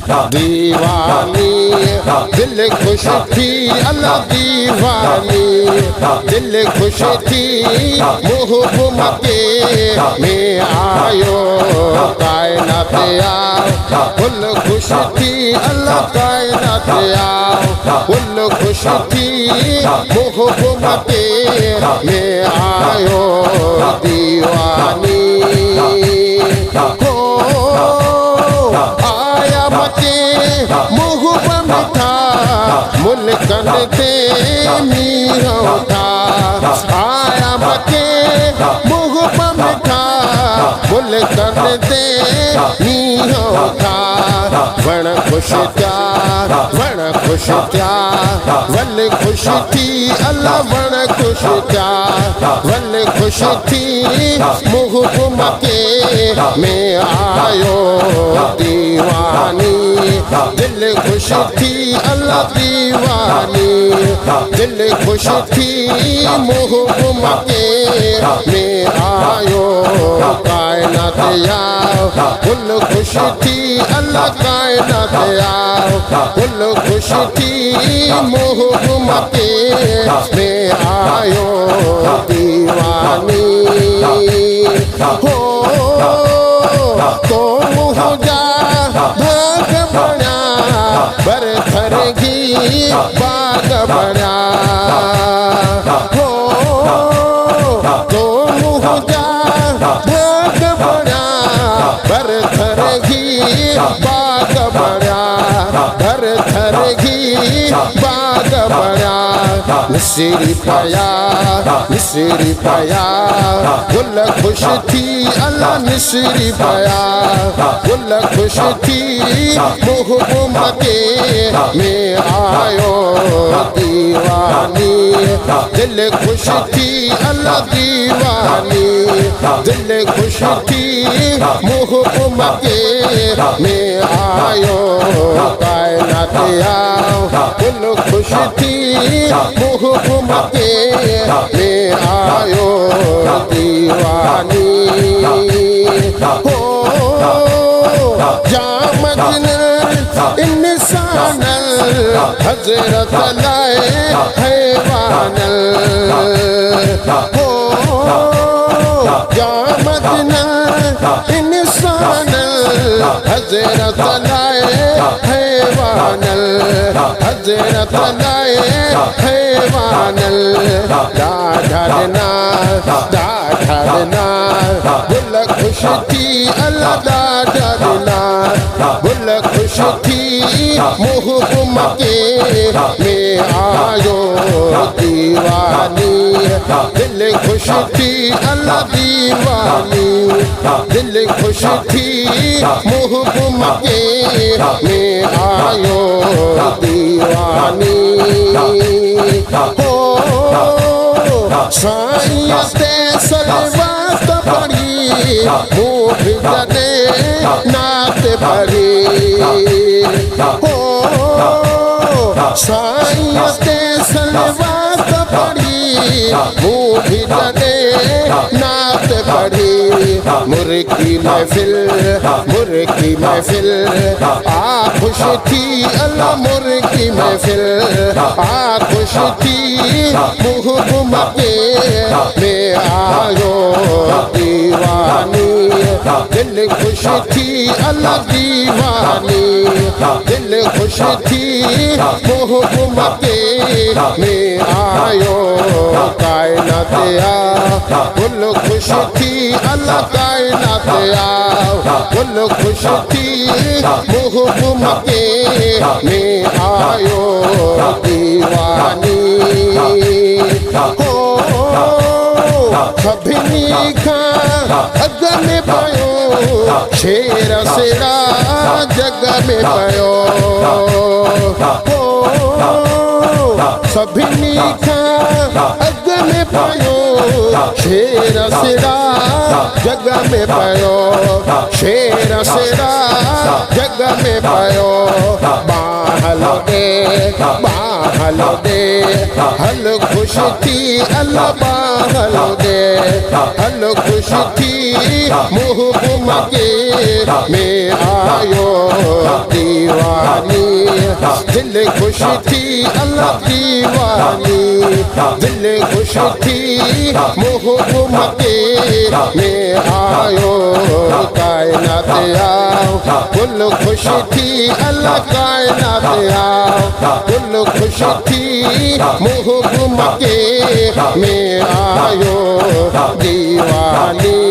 दीवानी दिल खुश थी अल्लाह दीवानी दिल खुश थी मोहब्बत मके में आयो कायनात आओ फुल खुश थी अल्लाह कायनात आओ फुल खुश थी मोहब्बत मके में आयो दीवानी हो आया मके मोहब्बत मिठा मुल्कन दे मीरा उठा आया मके मोहब्बत मिठा मुल्कन दे मीरा उठा वण खुश था वल खुश थी अल्लाह वण खुश था वल खुश थी मोहब्बत मके में आयो दीवानी दिल खुश थी अल्लाह दीवानी दिल खुश थी मोहब्बत मके में आयो कायनात आओ फुल खुश थी अल्लाह कायनात आओ फुल खुश थी मोहब्बत मके में आयो दीवानी हो तो मुझा भाग बना बरथर की बाग बना हो तो मुझा भाग बना बरथर की बाग बना बरथर की बाग बना मिसरी पाया गुल खुश थी अल्लाह मिसरी पाया गुल खुश थी मोहब्बत मके में आयो दीवानी दिल खुश थी अल्लाह दीवानी दिल खुश थी मोहब्बत मके में आयो कायनात आओ गुल खुश थी मोहब्बत मके में आयो दीवानी हो जामजन इंसान हजरत लाए हैवानल हो जामजन इंसान हजरत लाए हैवानल हजरत लाए हैवानल दाढ़ना बुल खुश थी अल्लाह दाढ़ना बुल खुश थी मोहब्बत मके में आयो दीवानी दिल खुश थी अल्लाह दीवानी दिल खुश थी मोहब्बत मके में आयो दीवानी हो साईं सलवात पड़ी मुँह जने नात भरी हो साईं सलवात पड़ी मुँह जने नात भरी मुर्की महफिल आ खुश थी अल्लाह मुर्की महफिल आ खुश थी मोहब्बत मके में आयो दीवानी दिल खुश थी अल्लाह दीवानी दिल खुश थी मोहब्बत मके में आयो कायनात आओ फुल खुश थी अल्लाह कायनात आओ फुल खुश थी मोहब्बत मके में आयो दीवानी हो सभिनी खां अग में पयो शेर सेरा जग में पयो हो सभिनी खां अग में पयो शेर सेरा जग में पयो शेर सेरा जग में पयो बाहलो दे हल खुश थी अल्लाह बाहलो दे हल खुश थी मोहब्बत मके में आयो दीवा दिल खुश थी अल्लाह दीवानी, दिल खुश थी मोहब्बत मके में आयो कायनात आओ, कुल खुश थी अल्लाह कायनात आओ, कुल खुश थी मोहब्बत मके में आयो दीवानी